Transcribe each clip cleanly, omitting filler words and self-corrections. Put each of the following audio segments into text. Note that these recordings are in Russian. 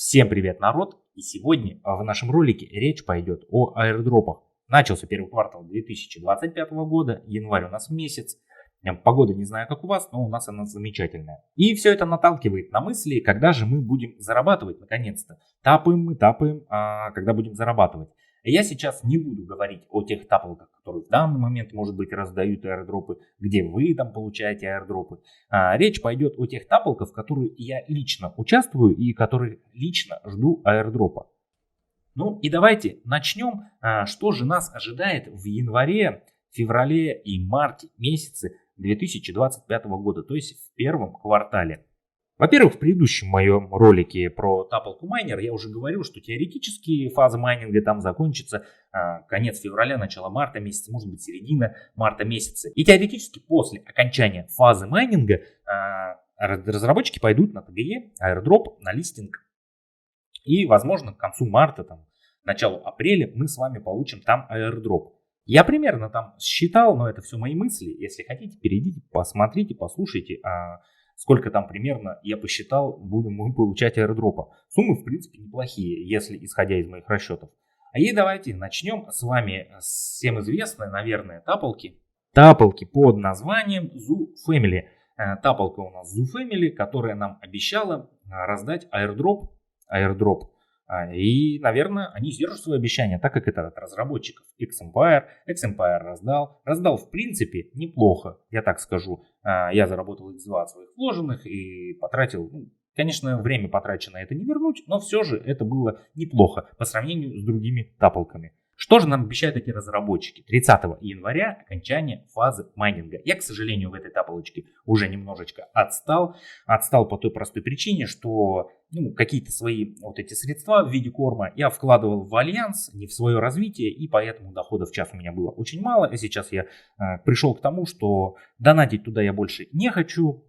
Всем привет, народ! И сегодня в нашем ролике речь пойдет о аирдропах. Начался первый квартал 2025 года, январь у нас месяц. Погода не знаю как у вас, но у нас она замечательная. И все это наталкивает на мысли, когда же мы будем зарабатывать наконец-то. Тапаем, когда будем зарабатывать. Я сейчас не буду говорить о тех тапалках, которые в данный момент, может быть, раздают аирдропы, где вы там получаете аирдропы. Речь пойдет о тех тапалках, в которые я лично участвую и которые лично жду аирдропа. Ну и давайте начнем. Что же нас ожидает в январе, феврале и марте месяце 2025 года, то есть в первом квартале. Во-первых, в предыдущем моем ролике про тапалку майнер я уже говорил, что теоретически фаза майнинга там закончится конец февраля, начало марта месяца, может быть середина марта месяца. И теоретически после окончания фазы майнинга разработчики пойдут на ТГЕ, аирдроп, на листинг. И возможно к концу марта, началу апреля мы с вами получим там аирдроп. Я примерно там считал, но это все мои мысли. Если хотите, перейдите, посмотрите, послушайте. Сколько там примерно, я посчитал, будем мы получать аирдропа. Суммы, в принципе, неплохие, если исходя из моих расчетов. И давайте начнем с вами с всем известной, наверное, тапалки. Тапалки под названием Zoo Family. Тапалка у нас Zoo Family, которая нам обещала раздать аирдроп. И, наверное, они сдержат свои обещания, так как это от разработчиков Xempire. Xempire раздал в принципе неплохо, я так скажу. Я заработал X2 от своих вложенных и потратил, конечно, время потраченное это не вернуть, но все же это было неплохо по сравнению с другими тапалками. Что же нам обещают эти разработчики? 30 января окончание фазы майнинга. Я, к сожалению, в этой тапалочке уже немножечко отстал. Отстал по той простой причине, что какие-то свои вот эти средства в виде корма я вкладывал в альянс, не в свое развитие, и поэтому дохода в час у меня было очень мало. И сейчас я пришел к тому, что донатить туда я больше не хочу.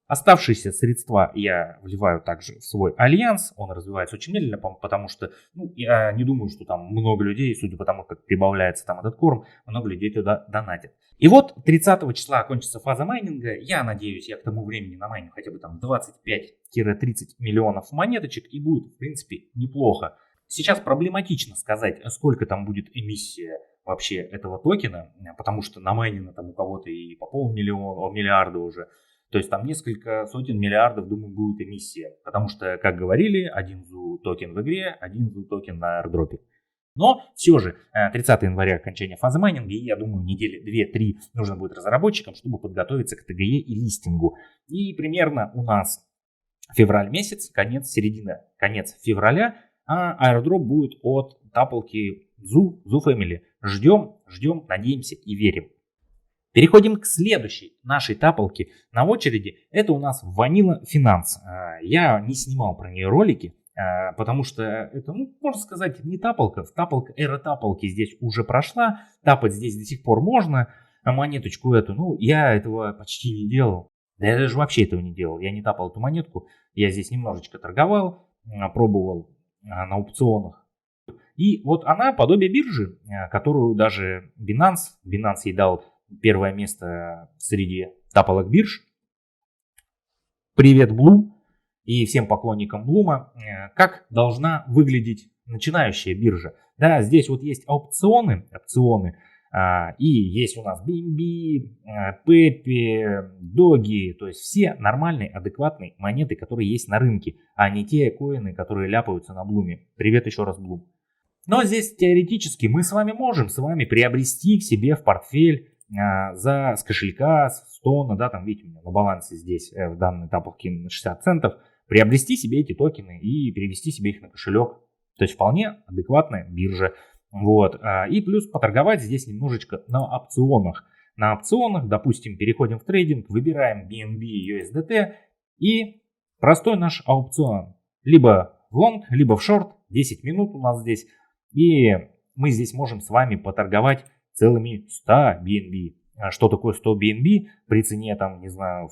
Оставшиеся средства я вливаю также в свой альянс, он развивается очень медленно, потому что я не думаю, что там много людей, судя по тому, как прибавляется там этот корм, много людей туда донатят. И вот 30 числа окончится фаза майнинга, я надеюсь, я к тому времени намайню хотя бы там 25-30 миллионов монеточек и будет в принципе неплохо. Сейчас проблематично сказать, сколько там будет эмиссия вообще этого токена, потому что намайнено там у кого-то и по полмиллиона, миллиарда уже. То есть там несколько сотен миллиардов, думаю, будет эмиссия. Потому что, как говорили, один ZOO токен в игре, один ZOO токен на аирдропе. Но все же 30 января окончание фазы майнинга, и я думаю, недели 2-3 нужно будет разработчикам, чтобы подготовиться к ТГЕ и листингу. И примерно у нас февраль месяц, конец февраля, а аирдроп будет от тапалки Zoo Family. Ждем, надеемся и верим. Переходим к следующей нашей тапалке на очереди. Это у нас Vanilla Finance. Я не снимал про нее ролики, потому что это, можно сказать, не тапалка. Эра тапалки здесь уже прошла. Тапать здесь до сих пор можно. Монеточку эту, я этого почти не делал. Да я даже вообще этого не делал. Я не тапал эту монетку. Я здесь немножечко торговал, пробовал на аукционах. И вот она подобие биржи, которую даже Binance ей дал первое место среди тапалок бирж. Привет, Bloom, и всем поклонникам Bloom. Как должна выглядеть начинающая биржа? Да, здесь вот есть опционы, и есть у нас BNB, Pepe, Doge, то есть все нормальные, адекватные монеты, которые есть на рынке, а не те коины, которые ляпаются на Bloom. Привет еще раз, Bloom. Но здесь теоретически мы с вами можем приобрести к себе в портфель с кошелька, с тона, там видите, у меня на балансе здесь в данной тапалке 60 центов, приобрести себе эти токены и перевести себе их на кошелек. То есть вполне адекватная биржа. Вот. И плюс поторговать здесь немножечко на опционах. На опционах, допустим, переходим в трейдинг, выбираем BNB USDT и простой наш опцион. Либо в лонг, либо в шорт, 10 минут у нас здесь. И мы здесь можем с вами поторговать целыми 100 BNB. Что такое 100 BNB при цене в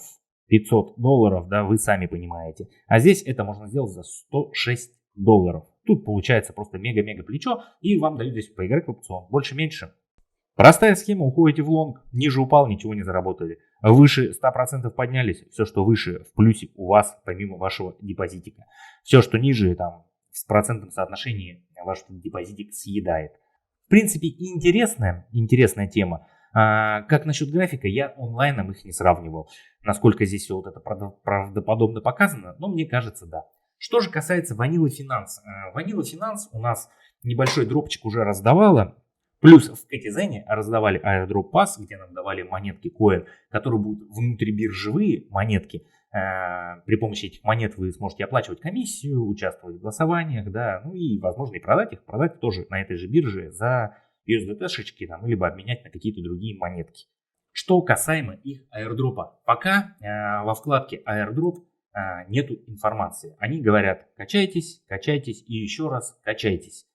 $500, да, вы сами понимаете. А здесь это можно сделать за $106. Тут получается просто мега-мега плечо, и вам дают здесь поиграть в опцион. Больше-меньше Простая схема, уходите в лонг, ниже упал, ничего не заработали. Выше 100% поднялись, все, что выше, в плюсе у вас, помимо вашего депозитика. Все, что ниже, там, в процентном соотношении ваш депозитик съедает. В принципе, интересная тема. Как насчет графика, я онлайном их не сравнивал. Насколько здесь все вот это правдоподобно показано, но мне кажется, да. Что же касается Vanilla Finance. Vanilla Finance у нас небольшой дропчик уже раздавала. Плюс в Катизене раздавали Airdrop Pass, где нам давали монетки Coin, которые будут внутрибиржевые монетки. При помощи этих монет вы сможете оплачивать комиссию, участвовать в голосованиях, да, ну и возможно и продать их, продать тоже на этой же бирже за USDT-шечки, там, либо обменять на какие-то другие монетки. Что касаемо их airdropа, пока во вкладке Airdrop нету информации. Они говорят: качайтесь, качайтесь и еще раз качайтесь.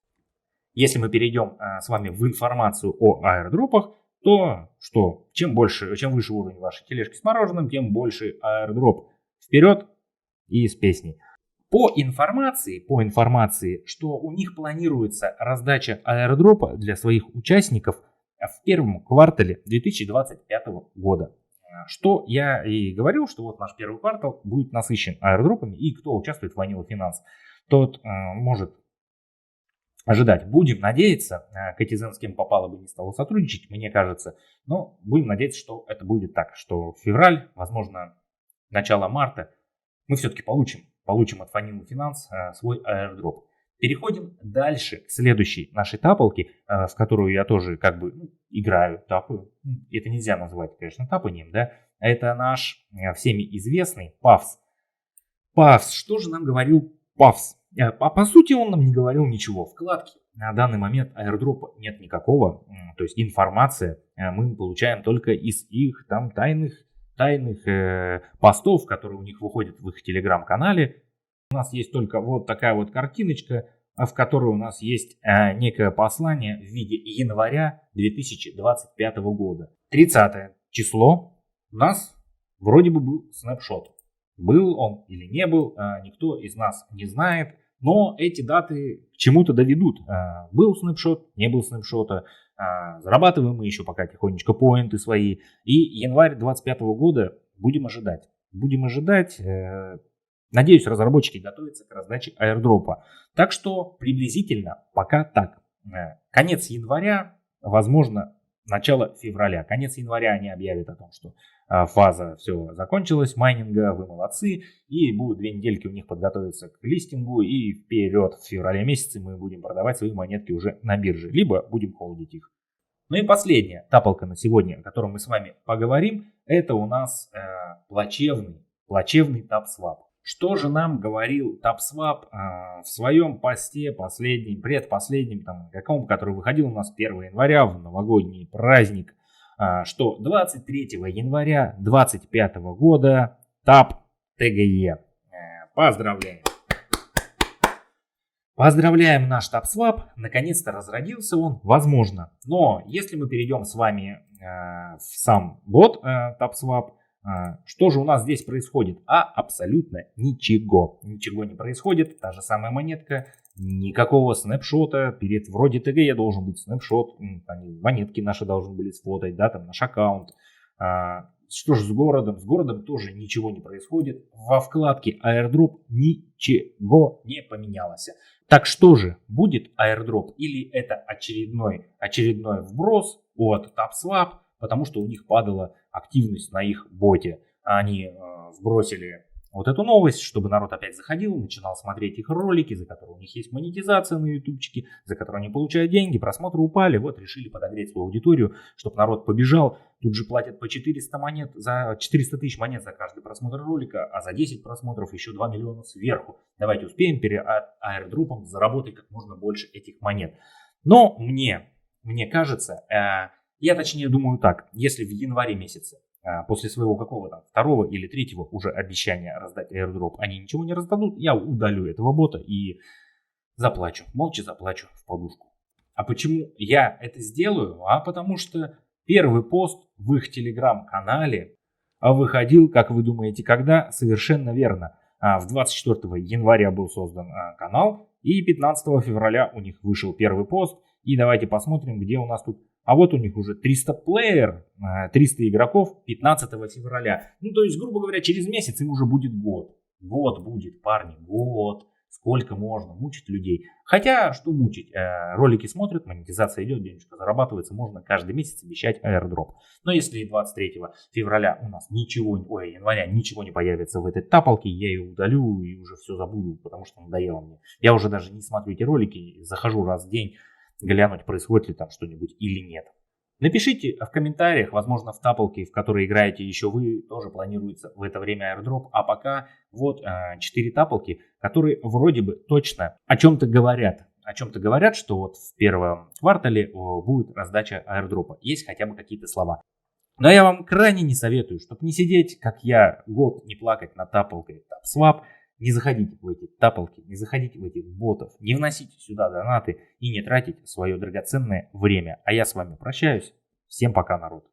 Если мы перейдем с вами в информацию о airdropах, то что? Чем выше уровень вашей тележки с мороженым, тем больше airdrop. Вперед и с песней. По информации, что у них планируется раздача airdropа для своих участников в первом квартале 2025 года. Что я и говорил, что вот наш первый квартал будет насыщен airdropами, и кто участвует в Vanilla Finance, тот может ожидать. Будем надеяться, Катизен с кем попало бы не стало сотрудничать, мне кажется, но будем надеяться, что это будет так, что в февраль, возможно, начало марта мы все-таки получим от Vanilla Finance свой airdrop. Переходим дальше к следующей нашей тапалке, в которую я тоже как бы играю, тапаю. Это нельзя назвать, конечно, тапанием, да. Это наш всеми известный PAFS. PAFS, что же нам говорил PAFS? По сути, он нам не говорил ничего. Вкладки на данный момент airdropа нет никакого. То есть информация мы получаем только из их там тайных постов, которые у них выходят в их телеграм-канале. У нас есть только вот такая вот картиночка, в которой у нас есть некое послание в виде января 2025 года. 30 число у нас вроде бы был снапшот. Был он или не был, никто из нас не знает. Но эти даты к чему-то доведут. Был снапшот, не был снапшота. Зарабатываем мы еще пока тихонечко поинты свои. И январь 2025 года будем ожидать. Надеюсь, разработчики готовятся к раздаче airdropа. Так что приблизительно пока так. Конец января, возможно, начало февраля. Конец января они объявят о том, что фаза все закончилась, майнинга, вы молодцы. И будут 2 недельки у них подготовиться к листингу. И вперед в феврале месяце мы будем продавать свои монетки уже на бирже. Либо будем холдить их. Ну и последняя тапалка на сегодня, о которой мы с вами поговорим, это у нас плачевный TapSwap. Что же нам говорил TapSwap в своем посте предпоследнем, который выходил у нас 1 января в новогодний праздник, что 23 января 2025 года TapTGE. Поздравляем! Поздравляем наш TapSwap, наконец-то разродился он, возможно. Но если мы перейдем с вами в сам бот TapSwap, что же у нас здесь происходит? Абсолютно ничего. Ничего не происходит. Та же самая монетка. Никакого снапшота. Вроде ТГ должен быть снапшот. Монетки наши должны были сфотать, да, там наш аккаунт. Что же с городом? С городом тоже ничего не происходит. Во вкладке airdrop ничего не поменялось. Так что же, будет airdrop или это очередной вброс от TapSwap? Потому что у них падала активность на их боте. Они вбросили вот эту новость, чтобы народ опять заходил, начинал смотреть их ролики, за которые у них есть монетизация на ютубчике, за которые они получают деньги, просмотры упали, вот решили подогреть свою аудиторию, чтобы народ побежал. Тут же платят по 400 тысяч монет за каждый просмотр ролика, а за 10 просмотров еще 2 миллиона сверху. Давайте успеем перед airdropом заработать как можно больше этих монет. Но мне кажется, я точнее думаю так, если в январе месяце, после своего какого-то 2 или 3 уже обещания раздать airdrop, они ничего не раздадут, я удалю этого бота и молча заплачу в подушку. А почему я это сделаю? Потому что первый пост в их телеграм-канале выходил, как вы думаете, когда? Совершенно верно. В 24 января был создан канал, и 15 февраля у них вышел первый пост. И давайте посмотрим, где у нас тут А вот у них уже 300 плеер, 300 игроков 15 февраля. Ну, то есть, грубо говоря, через месяц им уже будет год. Год будет, парни, год. Сколько можно мучить людей. Хотя, что мучить? Ролики смотрят, монетизация идет, денежка зарабатывается. Можно каждый месяц обещать airdrop. Но если 23 февраля у нас января ничего не появится в этой тапалке, я ее удалю и уже все забуду, потому что надоело мне. Я уже даже не смотрю эти ролики, захожу раз в день глянуть, происходит ли там что-нибудь или нет. Напишите в комментариях, возможно, в тапалке, в которой играете еще вы, тоже планируется в это время airdrop. А пока вот 4 тапалки, которые вроде бы точно о чем-то говорят. О чем-то говорят, что вот в первом квартале будет раздача airdropа. Есть хотя бы какие-то слова. Но я вам крайне не советую, чтобы не сидеть, как я, год не плакать над тапалкой TapSwap. Не заходите в эти тапалки, не заходите в этих ботов, не вносите сюда донаты и не тратите свое драгоценное время. А я с вами прощаюсь. Всем пока, народ.